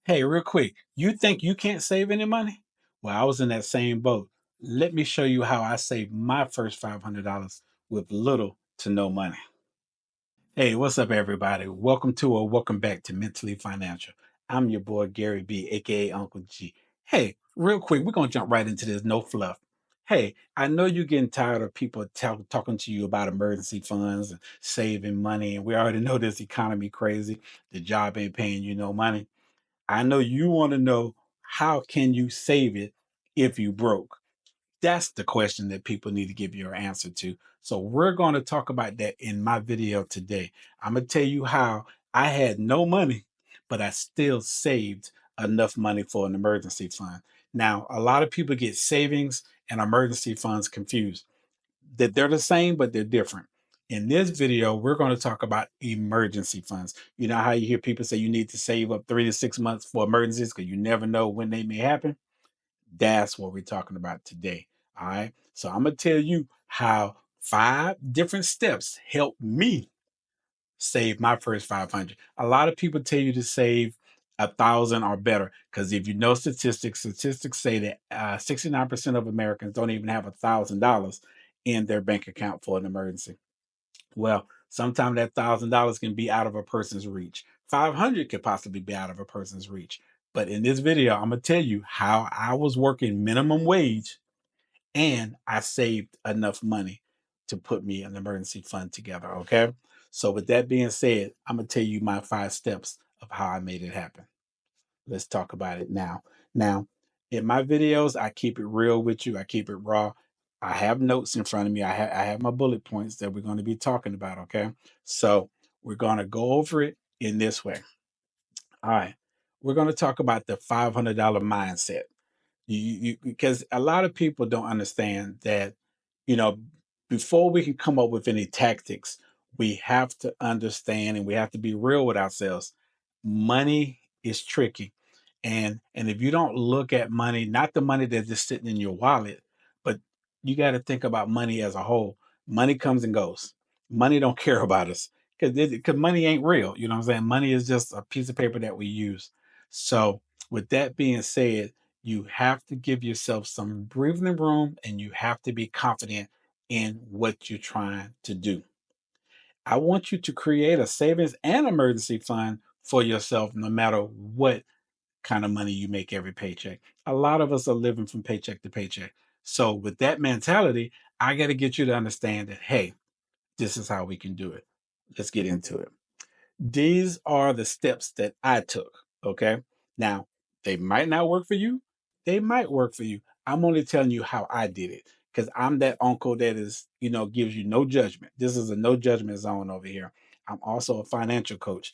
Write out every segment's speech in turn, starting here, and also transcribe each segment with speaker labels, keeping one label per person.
Speaker 1: Hey, real quick, you think you can't save any money? Well, I was in that same boat. Let me show you how I saved my first $500 with little to no money. Hey, what's up, everybody? Welcome to or welcome back to Mentally Financial. I'm your boy, Gary B, aka Uncle G. Hey, real quick, we're going to jump right into this, no fluff. Hey, I know you're getting tired of people talking to you about emergency funds and saving money. And we already know this economy crazy. The job ain't paying you no money. I know you want to know, how can you save it if you broke? That's the question that people need to give you an answer to. So we're going to talk about that in my video today. I'm going to tell you how I had no money, but I still saved enough money for an emergency fund. Now, a lot of people get savings and emergency funds confused. That they're the same, but they're different. In this video, we're going to talk about emergency funds. You know how you hear people say you need to save up 3 to 6 months for emergencies because you never know when they may happen? That's what we're talking about today. All right. So I'm going to tell you how 5 different steps helped me save my first 500. A lot of people tell you to save 1,000 or better because if you know statistics say that 69% of Americans don't even have $1,000 in their bank account for an emergency. Well, sometimes that $1,000 can be out of a person's reach. 500 could possibly be out of a person's reach. But in this video, I'm gonna tell you how I was working minimum wage and I saved enough money to put me an emergency fund together. Okay. So with that being said, I'm gonna tell you my 5 steps of how I made it happen. Let's talk about it now. Now, in my videos, I keep it real with you. I keep it raw. I have notes in front of me. I have my bullet points that we're going to be talking about. Okay. So we're going to go over it in this way. All right. We're going to talk about the $500 mindset. Because a lot of people don't understand that, you know, before we can come up with any tactics, we have to understand and we have to be real with ourselves. Money is tricky. And if you don't look at money, not the money that's just sitting in your wallet, but you got to think about money as a whole. Money comes and goes. Money don't care about us because money ain't real. You know what I'm saying? Money is just a piece of paper that we use. So with that being said, you have to give yourself some breathing room and you have to be confident in what you're trying to do. I want you to create a savings and emergency fund for yourself, no matter what kind of money you make every paycheck. A lot of us are living from paycheck to paycheck. So, with that mentality, I got to get you to understand that, hey, this is how we can do it. Let's get into it. These are the steps that I took. Okay. Now, they might not work for you. They might work for you. I'm only telling you how I did it because I'm that uncle that is, gives you no judgment. This is a no judgment zone over here. I'm also a financial coach.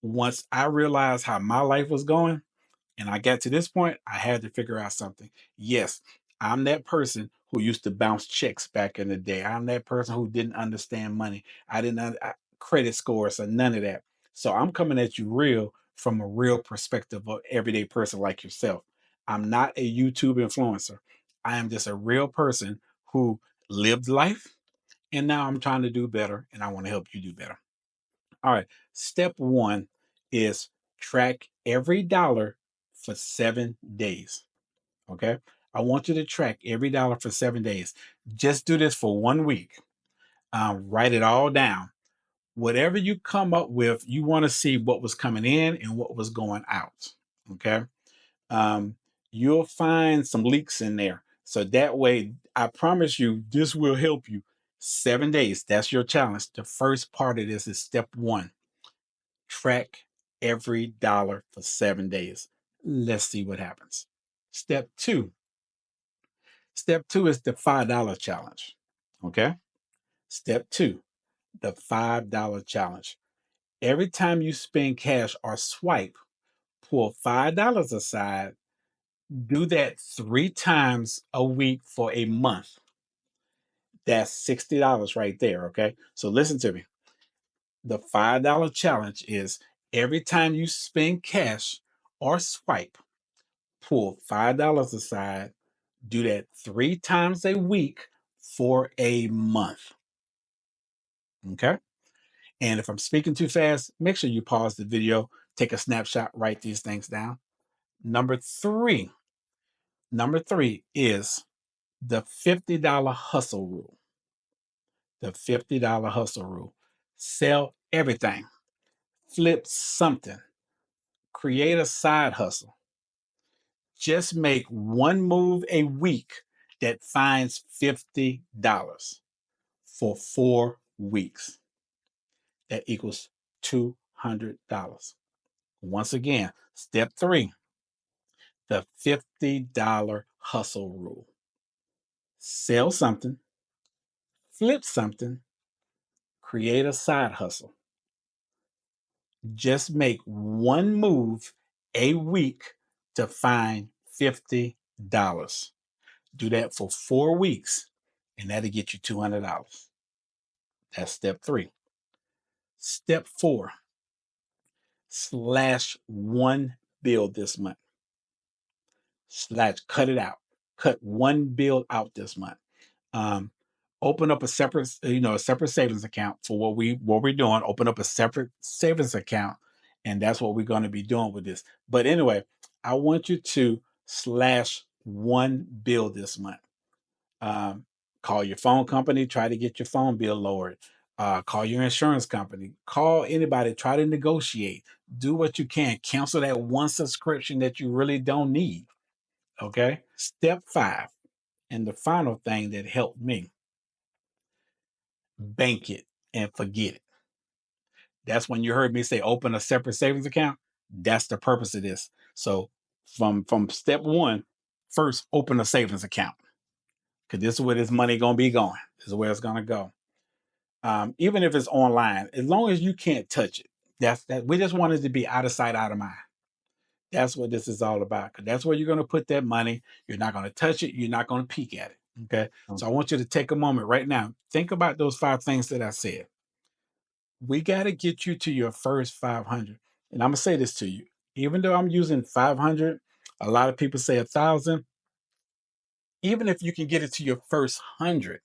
Speaker 1: Once I realized how my life was going, and I got to this point, I had to figure out something. Yes, I'm that person who used to bounce checks back in the day. I'm that person who didn't understand money. I didn't credit scores or none of that. So I'm coming at you real from a real perspective of everyday person like yourself. I'm not a YouTube influencer. I am just a real person who lived life and now I'm trying to do better and I want to help you do better. All right. Step one is track every dollar for 7 days. Okay. I want you to track every dollar for 7 days. Just do this for 1 week. Write it all down. Whatever you come up with, you want to see what was coming in and what was going out. Okay. Um, you'll find some leaks in there. So that way, I promise you, this will help you. 7 days. That's your challenge. The first part of this is step one. Track every dollar for 7 days. Let's see what happens. Step two. Step two is the $5 challenge. Okay. Step two, the $5 challenge. Every time you spend cash or swipe, pull $5 aside. Do that 3 times a week for a month. That's $60 right there. Okay. So listen to me. The $5 challenge is every time you spend cash or swipe, pull $5 aside, do that 3 times a week for a month. Okay. And if I'm speaking too fast, make sure you pause the video Take a snapshot, write these things down. Number 3 is the $50 hustle rule. The $50 hustle rule. Sell everything, flip something, create a side hustle. Just make one move a week that finds $50 for 4 weeks. That equals $200. Once again, step 3, the $50 hustle rule. Sell something, flip something, create a side hustle. Just make one move a week to find $50. Do that for 4 weeks, and that'll get you $200. That's step 3. Step 4, slash one bill this month. Cut it out. Cut one bill out this month. Open up a separate, a separate savings account for what we're doing. Open up a separate savings account, and that's what we're going to be doing with this. But anyway, I want you to slash one bill this month. Call your phone company, try to get your phone bill lowered. Call your insurance company, call anybody, try to negotiate. Do what you can. Cancel that one subscription that you really don't need. Okay. Step 5, and the final thing that helped me: bank it and forget it. That's when you heard me say open a separate savings account. That's the purpose of this. So from step 1, first open a savings account, because this is where this money gonna be going. This is where it's gonna go. Even if it's online, as long as you can't touch it. That we just want it to be out of sight, out of mind. That's what this is all about. Because that's where you're going to put that money. You're not going to touch it. You're not going to peek at it. Okay. So I want you to take a moment right now. Think about those 5 things that I said. We got to get you to your first 500. And I'm going to say this to you. Even though I'm using 500, a lot of people say 1,000. Even if you can get it to your first 100,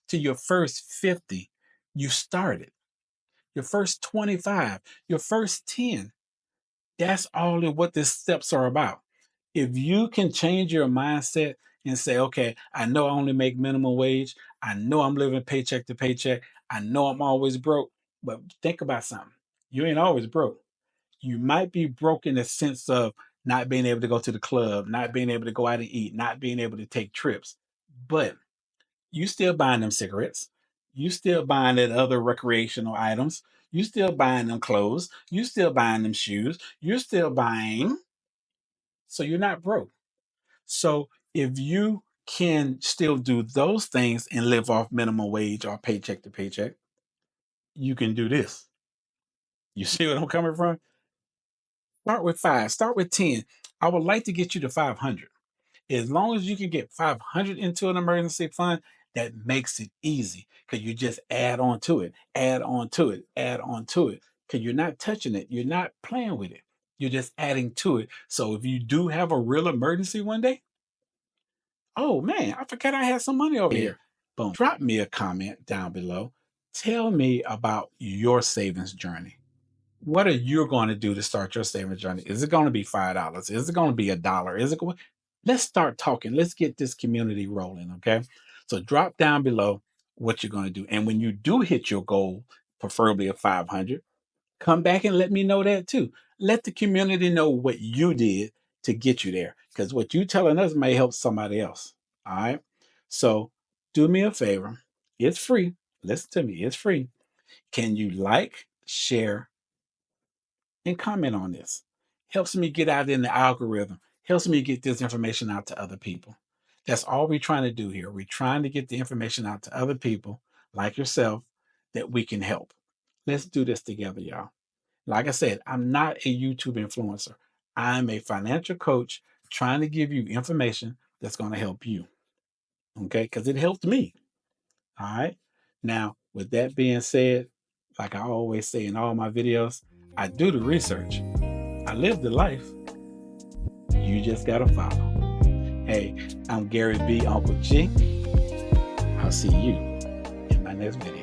Speaker 1: to your first 50, you started. Your first 25, your first 10. That's all of what the steps are about. If you can change your mindset and say, okay, I know I only make minimum wage. I know I'm living paycheck to paycheck. I know I'm always broke. But think about something. You ain't always broke. You might be broke in the sense of not being able to go to the club, not being able to go out and eat, not being able to take trips. But you still buying them cigarettes. You still buying that other recreational items. You still buying them clothes. You still buying them shoes. You're still buying. So you're not broke. So if you can still do those things and live off minimum wage or paycheck to paycheck, you can do this. You see what I'm coming from? Start with 5, start with 10. I would like to get you to 500. As long as you can get 500 into an emergency fund, that makes it easy, because you just add on to it, add on to it, add on to it, because you're not touching it. You're not playing with it. You're just adding to it. So if you do have a real emergency one day, oh man, I forgot I had some money over here. Boom. Drop me a comment down below. Tell me about your savings journey. What are you going to do to start your savings journey? Is it going to be $5? Is it going to be $1? Is it going? Let's start talking. Let's get this community rolling. Okay. So drop down below what you're going to do. And when you do hit your goal, preferably of 500, come back and let me know that too. Let the community know what you did to get you there, because what you telling us may help somebody else. All right. So do me a favor. It's free. Listen to me. It's free. Can you like, share, and comment on this? Helps me get out in the algorithm. Helps me get this information out to other people. That's all we're trying to do here. We're trying to get the information out to other people like yourself that we can help. Let's do this together, y'all. Like I said, I'm not a YouTube influencer. I'm a financial coach trying to give you information that's going to help you. Okay? Because it helped me. All right. Now, with that being said, like I always say in all my videos, I do the research. I live the life. You just got to follow. Hey, I'm Gary B. Uncle G. I'll see you in my next video.